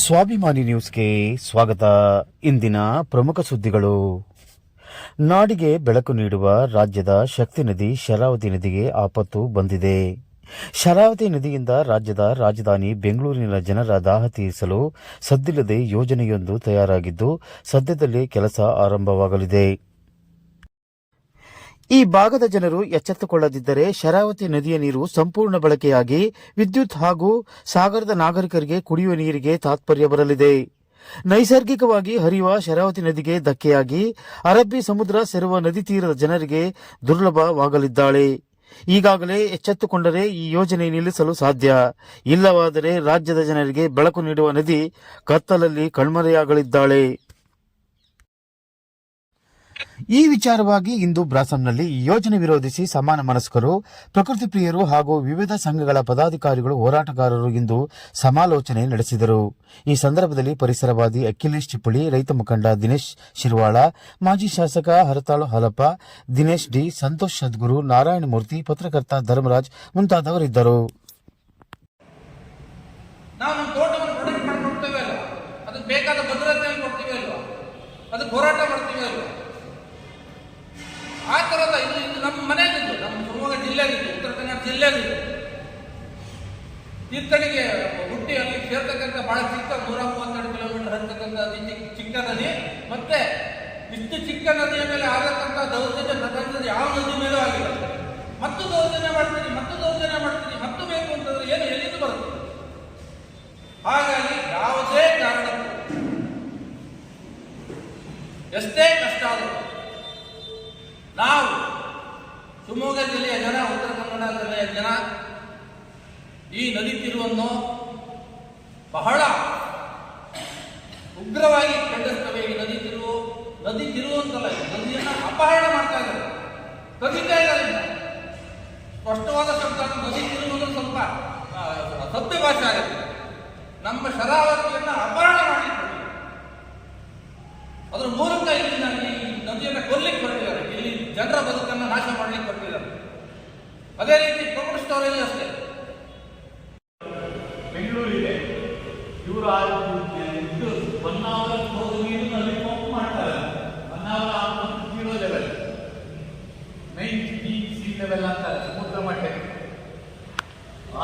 ಸ್ವಾಭಿಮಾನಿ ನ್ಯೂಸ್ಗೆ ಸ್ವಾಗತ. ಇಂದಿನ ಪ್ರಮುಖ ಸುದ್ದಿಗಳು. ನಾಡಿಗೆ ಬೆಳಕು ನೀಡುವ ರಾಜ್ಯದ ಶಕ್ತಿ ನದಿ ಶರಾವತಿ ನದಿಗೆ ಆಪತ್ತು ಬಂದಿದೆ. ಶರಾವತಿ ನದಿಯಿಂದ ರಾಜ್ಯದ ರಾಜಧಾನಿ ಬೆಂಗಳೂರಿನ ಜನರ ದಾಹ ತೀರಿಸಲು ಸದ್ದಿಲ್ಲದೆ ಯೋಜನೆಯೊಂದು ತಯಾರಾಗಿದ್ದು, ಸದ್ಯದಲ್ಲೇ ಕೆಲಸ ಆರಂಭವಾಗಲಿದೆ. ಈ ಭಾಗದ ಜನರು ಎಚ್ಚೆತ್ತುಕೊಳ್ಳದಿದ್ದರೆ ಶರಾವತಿ ನದಿಯ ನೀರು ಸಂಪೂರ್ಣ ಬಳಕೆಯಾಗಿ ವಿದ್ಯುತ್ ಹಾಗೂ ಸಾಗರದ ನಾಗರಿಕರಿಗೆ ಕುಡಿಯುವ ನೀರಿಗೆ ತಾತ್ಪರ್ಯ ಬರಲಿದೆ. ನೈಸರ್ಗಿಕವಾಗಿ ಹರಿಯುವ ಶರಾವತಿ ನದಿಗೆ ಧಕ್ಕೆಯಾಗಿ ಅರಬ್ಬಿ ಸಮುದ್ರ ಸೇರುವ ನದಿ ತೀರದ ಜನರಿಗೆ ದುರ್ಲಭವಾಗಲಿದ್ದಾಳೆ. ಈಗಾಗಲೇ ಎಚ್ಚೆತ್ತುಕೊಂಡರೆ ಈ ಯೋಜನೆ ನಿಲ್ಲಿಸಲು ಸಾಧ್ಯ. ಇಲ್ಲವಾದರೆ ರಾಜ್ಯದ ಜನರಿಗೆ ಬೆಳಕು ನೀಡುವ ನದಿ ಕತ್ತಲಲ್ಲಿ ಕಣ್ಮರೆಯಾಗಲಿದ್ದಾಳೆ. ಈ ವಿಚಾರವಾಗಿ ಇಂದು ಬ್ರಾಸಂನಲ್ಲಿ ಈ ಯೋಜನೆ ವಿರೋಧಿಸಿ ಸಮಾನ ಮನಸ್ಕರು, ಪ್ರಕೃತಿ ಪ್ರಿಯರು ಹಾಗೂ ವಿವಿಧ ಸಂಘಗಳ ಪದಾಧಿಕಾರಿಗಳು, ಹೋರಾಟಗಾರರು ಇಂದು ಸಮಾಲೋಚನೆ ನಡೆಸಿದರು. ಈ ಸಂದರ್ಭದಲ್ಲಿ ಪರಿಸರವಾದಿ ಅಖಿಲೇಶ್ ಚಿಪ್ಪಳಿ, ರೈತ ಮುಖಂಡ ದಿನೇಶ್ ಶಿರ್ವಾಳ, ಮಾಜಿ ಶಾಸಕ ಹರತಾಳು ಹಾಲಪ್ಪ, ದಿನೇಶ್ ಡಿ, ಸಂತೋಷ್ ಸದ್ಗುರು, ನಾರಾಯಣಮೂರ್ತಿ, ಪತ್ರಕರ್ತ ಧರ್ಮರಾಜ್ ಮುಂತಾದವರಿದ್ದರು. ಹೋರಾಟ ಮಾಡ್ತೀವಿ ಅಲ್ವಾ? ಆ ಥರದ ಇದು ನಮ್ಮ ಮನೆಯಲ್ಲಿದ್ದು, ನಮ್ಮ ಶಿವಮೊಗ್ಗ ಜಿಲ್ಲೆಯಲ್ಲಿದ್ದು, ಉತ್ತರ ಕನ್ನಡ ಜಿಲ್ಲೆಯಲ್ಲಿದ್ದು, ತೀರ್ಥಣಿಗೆ ಹುಟ್ಟಿ ಅಲ್ಲಿ ಸೇರ್ತಕ್ಕಂಥ ಬಹಳ ಚಿಕ್ಕ 132 ಕಿಲೋಮೀಟರ್ ಹತ್ತಕ್ಕಂಥ ಚಿಕ್ಕ ನದಿ. ಮತ್ತೆ ಇಷ್ಟು ಚಿಕ್ಕ ನದಿಯ ಮೇಲೆ ಆಗತಕ್ಕಂಥ ದೌರ್ಜನ್ಯ ಪ್ರಪಂಚದ ಯಾವ ನದಿ ಮೇಲೂ ಆಗಿಲ್ಲ. ಮತ್ತು ದೌರ್ಜನ್ಯ ಮಾಡ್ತೀನಿ, ಮತ್ತು ಬೇಕು ಅಂತಂದ್ರೆ ಏನು ಎಲ್ಲಿಂದ ಬರುತ್ತೆ? ಹಾಗಾಗಿ ಯಾವುದೇ ಕಾರಣಕ್ಕೂ ಎಷ್ಟೇ ಕಷ್ಟ ಆದರೂ ನಾವು ಶಿವಮೊಗ್ಗ ಜಿಲ್ಲೆಯ ಜನ, ಉತ್ತರ ಕನ್ನಡ ಜಿಲ್ಲೆಯ ಜನ ಈ ನದಿ ತಿರುವನ್ನು ಬಹಳ ಉಗ್ರವಾಗಿ ಖಂಡಿಸ್ತವೆ. ಈ ನದಿ ತಿರುವು ಅಂತಲ್ಲ, ನದಿಯನ್ನು ಅಪಹರಣ ಮಾಡ್ತಾ ಇದ್ದಾರೆ, ಕದಿತಾ ಇದ್ದಾರೆ. ಸ್ಪಷ್ಟವಾದ ಶಬ್ದ ನದಿ ತಿರುವುದು ಸ್ವಲ್ಪ ಸತ್ಯ ಭಾಷೆ ಆಗುತ್ತೆ. ನಮ್ಮ ಶರಾವತಿಯನ್ನು ಅಪಹರಣ ಮಾಡಿದ್ದಾರೆ. ಅದರ ಮೂಲಕ ಇಲ್ಲಿಂದ ಈ ನದಿಯನ್ನು ಕೊಲ್ಲಿಕ್ಕೆ ಹೊರಟಿದ್ದಾರೆ, ಇಲ್ಲಿ ಜನರ ಬದುಕನ್ನು ನಾಶ ಮಾಡಲಿಕ್ಕೆ ಹೊರಟಿದ್ದಾರೆ. ಅದೇ ರೀತಿ ಪ್ರಮುಖ ಸ್ಟೋರಿಯಲ್ಲಿ ಅಷ್ಟೇ. ಬೆಂಗಳೂರಿಗೆ ಇವರು ಇದು ಹೊನ್ನಾವರ ಹೋಗಿ ನೀರಿನಲ್ಲಿ ಪಂಪ್ ಮಾಡ್ತಾರೆ. ಹೊನ್ನಾವರ 0 ಲೆವೆಲ್, 9 ಸಿ ಲೆವೆಲ್ ಅಂತಾರೆ, ಸಮುದ್ರ ಮಟ್ಟಕ್ಕೆ.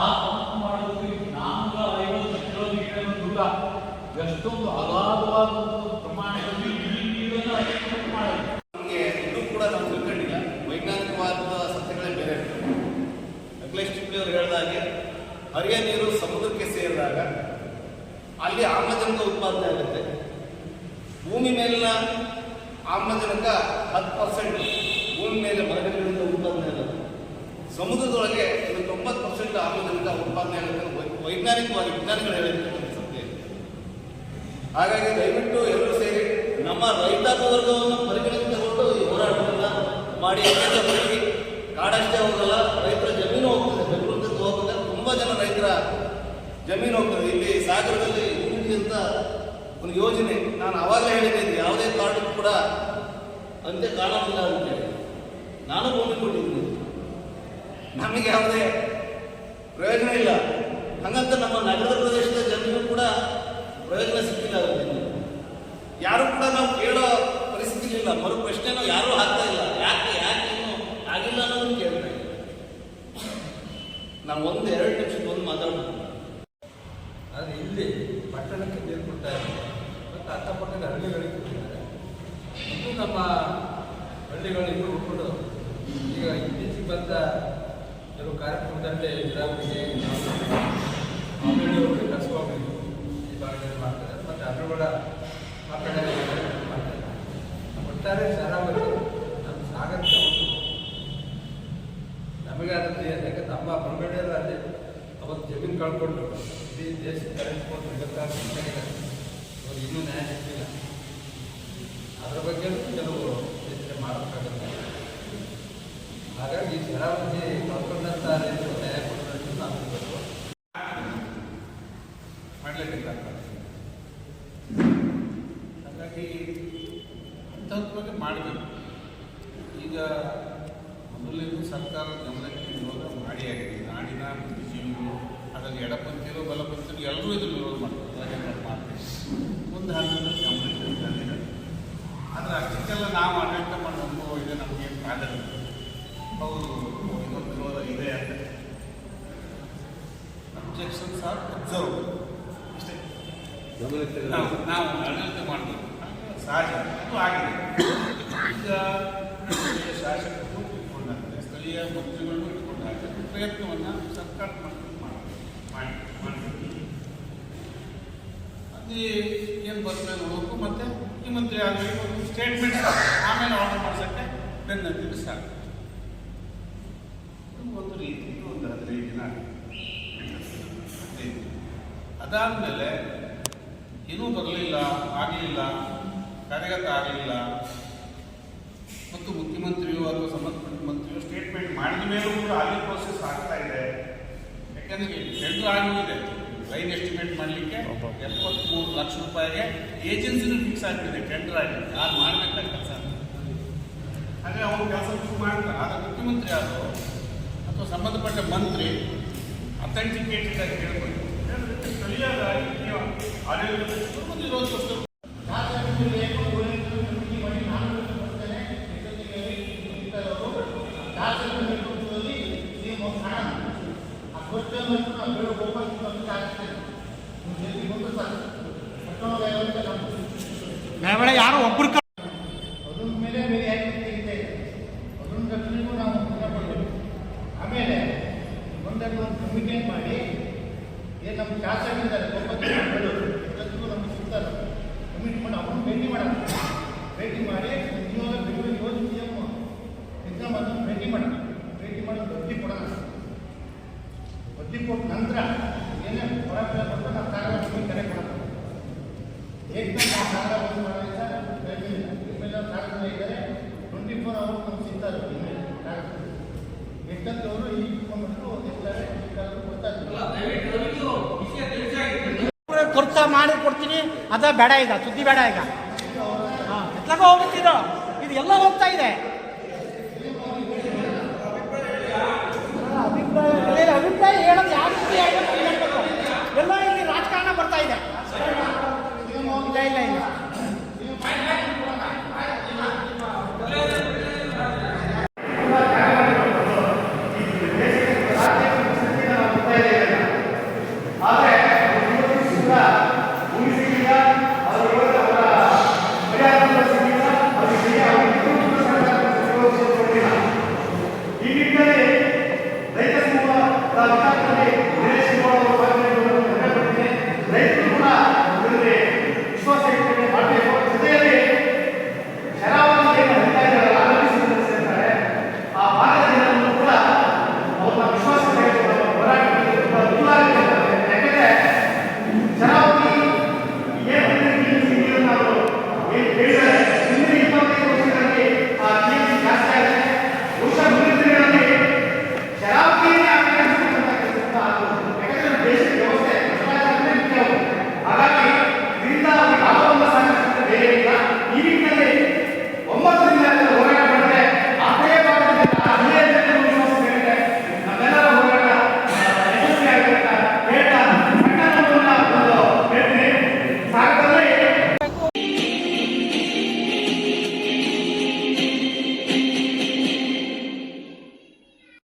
ಆ ಪಂಪ್ ಮಾಡೋದು 450 ಕಿಲೋಮೀಟರ್ ದೂರ, ಎಷ್ಟೊಂದು ಅಗಾಧವಾದ ಪ್ರಮಾಣದಲ್ಲಿ ನಮಗೆ ಇನ್ನೂ ಕೂಡ ನಾವು ತಿಳ್ಕೊಂಡಿಲ್ಲ. ವೈಜ್ಞಾನಿಕವಾದ ಸತ್ಯಗಳೇ ಬೇರೆ. ಅಖಿಲೇಶ್ ಚಿಪ್ಪಳಿ ಅವರು ಹೇಳಿದಾಗೆ ಹರಿಯ ನೀರು ಸಮುದ್ರಕ್ಕೆ ಸೇರಿದಾಗ ಅಲ್ಲಿ ಆಮ್ಲಜನಕ ಉತ್ಪಾದನೆ ಆಗುತ್ತೆ. ಭೂಮಿ ಮೇಲಿನ ಆಮ್ಲಜನಕ 10% ಭೂಮಿ ಮೇಲೆ ಮರಗಳಿಂದ ಉತ್ಪಾದನೆ ಆಗುತ್ತೆ. ಸಮುದ್ರದೊಳಗೆ 90% ಆಮ್ಲಜನಕ ಉತ್ಪಾದನೆ ಆಗುತ್ತೆ. ವೈಜ್ಞಾನಿಕವಾಗಿ ವಿಜ್ಞಾನಿಗಳು ಹೇಳಿರ್ತಕ್ಕಂಥ ಸತ್ಯ. ಹಾಗಾಗಿ ದಯವಿಟ್ಟು ಎಲ್ಲರೂ ಸೇರಿ ನಮ್ಮ ರೈತಾಪಿ ವರ್ಗವನ್ನು ಪರಿಗಣನೆ ತಗೊಂಡು ಈ ಹೋರಾಟವನ್ನು ಮಾಡಿ. ಬರೀ ಕಾಡಷ್ಟೇ ಹೋಗಲ್ಲ, ರೈತರ ಜಮೀನು ಹೋಗ್ತದೆ. ಬೆಂಗಳೂರಿಂದ ಹೋಗ್ತದೆ, ತುಂಬ ಜನ ರೈತರ ಜಮೀನು ಹೋಗ್ತದೆ. ಇಲ್ಲಿ ಸಾಗರದಲ್ಲಿ ಯೂನಿಟಿ ಅಂತ ಒಂದು ಯೋಜನೆ, ನಾನು ಆವಾಗಲೇ ಹೇಳಿದ್ದೀನಿ, ಯಾವುದೇ ಕಾರಣಕ್ಕೂ ಕೂಡ ಅಂತೆ ಕಾಣೋದಿಲ್ಲ ಅಂತೇಳಿ. ನಾನು ಭೂಮಿ ಕೊಟ್ಟಿದ್ದೀನಿ, ನಮಗೆ ಯಾವುದೇ ಪ್ರಯೋಜನ ಇಲ್ಲ. ಹಾಗಂತ ನಮ್ಮ ನಗರದ ಪ್ರದೇಶದ ಜಮೀನು ಕೂಡ ಪ್ರಯೋಜನ ಸಿಕ್ಕಿಲ್ಲ. ಯಾರು ಕೂಡ ನಾವು ಕೇಳೋ ಪರಿಸ್ಥಿತಿ ಇಲ್ಲ. ಮರು ಪ್ರಶ್ನೆನೂ ಯಾರೂ ಹಾಕ್ತಾ ಇಲ್ಲ. ಯಾಕೆ ಇನ್ನೂ ಆಗಿಲ್ಲ ಅನ್ನೋದನ್ನು ಕೇಳ್ತಾ ಇಲ್ಲ. ನಾವು 1-2 ನಿಮಿಷಕ್ಕೆ ಒಂದು ಮಾತಾಡ್ಬೋದು. ಆದರೆ ಇಲ್ಲಿ ಪಟ್ಟಣಕ್ಕೆ ನೀರು ಕೊಡ್ತಾ ಇದ್ದಾರೆ ಮತ್ತು ಅಕ್ಕಪಕ್ಕದ ಹಳ್ಳಿಗಳಿಗೆ ಕೊಟ್ಟಿದ್ದಾರೆ. ಮತ್ತು ನಮ್ಮ ಹಳ್ಳಿಗಳಿಗೂ ಉಟ್ಕೊಂಡು ಈಗ ಇತ್ತೀಚೆಗೆ ಬಂದ ಕೆಲವು ಕಾರ್ಯಕ್ರಮದಲ್ಲಿ ನೀರಾವರಿಗೆ ಆಮೇಲೆ ಕಸವಾಗಬೇಕು ಈ ಭಾಗದಲ್ಲಿ ಮಾಡ್ತಾರೆ. ಮತ್ತು ಅವುಗಳ ಆ ಕಡೆ ಮಾಡ್ತಾರೆ. ಒಟ್ಟಾರೆ ಶರಾವತಿ ನಮ್ಮ ಸಾಗರಕ್ಕೆ ನಮಗೆ ಅದರಲ್ಲಿ ಯಾಕೆ ನಮ್ಮ ಬಂಗಡಿಯರು ಅಲ್ಲಿ ಅವತ್ತು ಜಮೀನು ಕಳ್ಕೊಂಡು ಇಡೀ ದೇಶ ಕರೆಸ್ಕೊಂಡು ಅವ್ರು ಇನ್ನೂ ನ್ಯಾಯ ಸಿಕ್ಕಿಲ್ಲ. ಅದರ ಬಗ್ಗೆ ಕೆಲವು ಯೋಚನೆ ಮಾಡಬೇಕಾಗುತ್ತೆ. ಹಾಗಾಗಿ ಶರಾವತಿ ಕಳ್ಕೊಂಡಂಥ ರೈತರು ನ್ಯಾಯ ಕೊಡೋದನ್ನು ನಾವು ಮಾಡಲೇಬೇಕಾಗ್ತದೆ. ಹಾಗಾಗಿ ಹಂತವಾಗಿ ಮಾಡಬೇಕು. ಈಗ ಮೊದಲಿಂದ ಸರ್ಕಾರದ ಗಮನಕ್ಕೆ ಇವಾಗ ಮಾಡಿ ಆಗಿದೆ. ನಾಡಿನ ಬುದ್ಧಿಜೀವಿಗಳು ಆ ಅದರಲ್ಲಿ ಎಡಪಂಥೀಯರು ಬಲಪಂಥೀಯರು ಎಲ್ಲರೂ ಇದನ್ನು ವಿರೋಧ ಮಾಡ್ತಾರೆ. ರಾಜೇಂದ್ರ ಮಾಡ್ತೀವಿ ಒಂದು ಹಂತದಲ್ಲಿ ಗಮನಿಸಿದ್ದಾರೆ. ಆದರೆ ಅಷ್ಟಕ್ಕೆಲ್ಲ ನಾವು ಆಡಳಿತ ಮಾಡೋ ಅನುಭವ ಇದೆ, ನಮಗೆ ಆಗಲ್ಲ. ಹೌದು ಇದೊಂದು ವಿರೋಧ ಇದೆ ಅಂತ ಅಬ್ಜೆಕ್ಷನ್ಸ್ ಆರ್ ಅಬ್ಸರ್ವ್ ಅಷ್ಟೇ. ನಾವು ಆಡಳಿತ ಮಾಡಬೇಕು ಸಹಜ, ಅದು ಆಗಿದೆ. ಈಗ ಸ್ಥಳೀಯ ಶಾಸಕರು ಇಟ್ಕೊಂಡಾಗ್ತದೆ, ಸ್ಥಳೀಯ ಮಂತ್ರಿಗಳನ್ನು ಇಟ್ಕೊಂಡಾಗ್ತದೆ. ಪ್ರಯತ್ನವನ್ನು ಸರ್ಕಾರ ಮಾಡಿ ಅದು ಏನು ಬರ್ತದೆ ನೋಡಬೇಕು. ಮತ್ತು ಮುಖ್ಯಮಂತ್ರಿ ಆಗಲಿ ಒಂದು ಸ್ಟೇಟ್ಮೆಂಟ್ ಆಮೇಲೆ ಆರ್ಡರ್ ಮಾಡ್ಸೋಕ್ಕೆ ಬೆನ್ನತ್ತಿದ್ರೆ ಸಾಕು. ಒಂದು ರೀತಿ ಒಂದು 15 ದಿನ ಅದಾದಮೇಲೆ ಏನೂ ಬರಲಿಲ್ಲ, ಆಗಲಿಲ್ಲ, ಕಾರ್ಯಗತ ಆಗಲಿಲ್ಲ ಮತ್ತು ಮುಖ್ಯಮಂತ್ರಿಯು ಅಥವಾ ಸಂಬಂಧಪಟ್ಟ ಮಂತ್ರಿಯು ಸ್ಟೇಟ್ಮೆಂಟ್ ಮಾಡಿದ ಮೇಲೂ ಕೂಡ ಅಲ್ಲಿ ಪ್ರೋಸೆಸ್ ಆಗ್ತಾ ಇದೆ. ಯಾಕೆಂದರೆ ಟೆಂಡರ್ ಆಗಿದೆ, ಲೈನ್ ಎಸ್ಟಿಮೇಟ್ ಮಾಡಲಿಕ್ಕೆ 73 ಲಕ್ಷ ರೂಪಾಯಿಗೆ ಏಜೆನ್ಸಿನೂ ಫಿಕ್ಸ್ ಆಗಿಬಿಟ್ಟಿದೆ, ಟೆಂಡರ್ ಆಗಿದೆ. ಯಾರು ಮಾಡಬೇಕಾದ ಕೆಲಸ ಹಾಗೆ ಅವರು ಕೆಲಸ ಶುರು ಮಾಡ್ತಾರೆ. ಆದರೆ ಮುಖ್ಯಮಂತ್ರಿ ಆದರೂ ಅಥವಾ ಸಂಬಂಧಪಟ್ಟ ಮಂತ್ರಿ ಅಥೆಂಟಿಕೇಟೆಡ್ ಆಗಿ ಹೇಳ್ಬೋದು. ಸ್ಥಳೀಯ ರಾಜಕೀಯ ಆಡಳಿತ ಇರುವಂಥದ್ದು ಯಾರೋ ಒಬ್ಬರು ಅದ್ರ ಮೇಲೆ ಬೇರೆ ಯಾಕೆ ಅದೊಂದು ರಕ್ಷಣೆಗೂ ನಾವು ಕೊಡಬೇಕು. ಆಮೇಲೆ ಒಂದನ್ನು ಕಮ್ಯುನಿಕೇಟ್ ಮಾಡಿ ಏನು ನಮ್ಮ ಶಾಸಕರಿದ್ದಾರೆ ಎಲ್ಲರಿಗೂ ನಮ್ಗೆ ಸಿಗ್ತಾರೆ, ಕಮ್ಯುನಿಟ್ ಮಾಡಿ ಅವ್ರನ್ನ ಭೇಟಿ ಮಾಡೋಣ. ಭೇಟಿ ಮಾಡಿ ಇವಾಗ ಬೆಂಗಳೂರು ಸಿ ಎಮ್ ಎಕ್ಸಾಮ್ ಅದನ್ನು ಭೇಟಿ ಮಾಡೋಣ. ಭೇಟಿ ಮಾಡಿ ಬಡ್ಡಿ ಕೊಡೋಣ. ಬಡ್ಡಿ ಕೊಟ್ಟ ನಂತರ ಏನೇ ಹೊರಗೆ ಬಂದು ನಾವು ಕಾರ್ಯವಾಗಿ ಕರೆ ಕೊಡೋಣ. ಏಕದಮ್ ನಾವು ಸಾಲ ಬಂದು ಮಾಡೋದ್ರಿಂದ ಇಮೇಲ್ ಕಾಗದ ಇದ್ದಾರೆ 24 ಅವರ್ ನಮ್ಗೆ ಸಿಗ್ತಾರೆ. ಇಮೇಲ್ ಕಾಗದ ಎಷ್ಟಂತ ಅವರು ಈಗ ಇಟ್ಕೊಂಡ್ಬಿಟ್ಟು ಇರ್ತಾರೆ, ಖರ್ಚು ಮಾಡಿ ಕೊಡ್ತೀನಿ. ಅದ ಬೇಡ, ಈಗ ಸುದ್ದಿ ಬೇಡ. ಈಗ ಎತ್ಲಾಗ ಹೋಗ್ಬಿಟ್ಟಿರೋ ಇದು ಎಲ್ಲ ಹೋಗ್ತಾ ಇದೆ. ಅಭಿಪ್ರಾಯ ಹೇಳೋದು ಯಾವ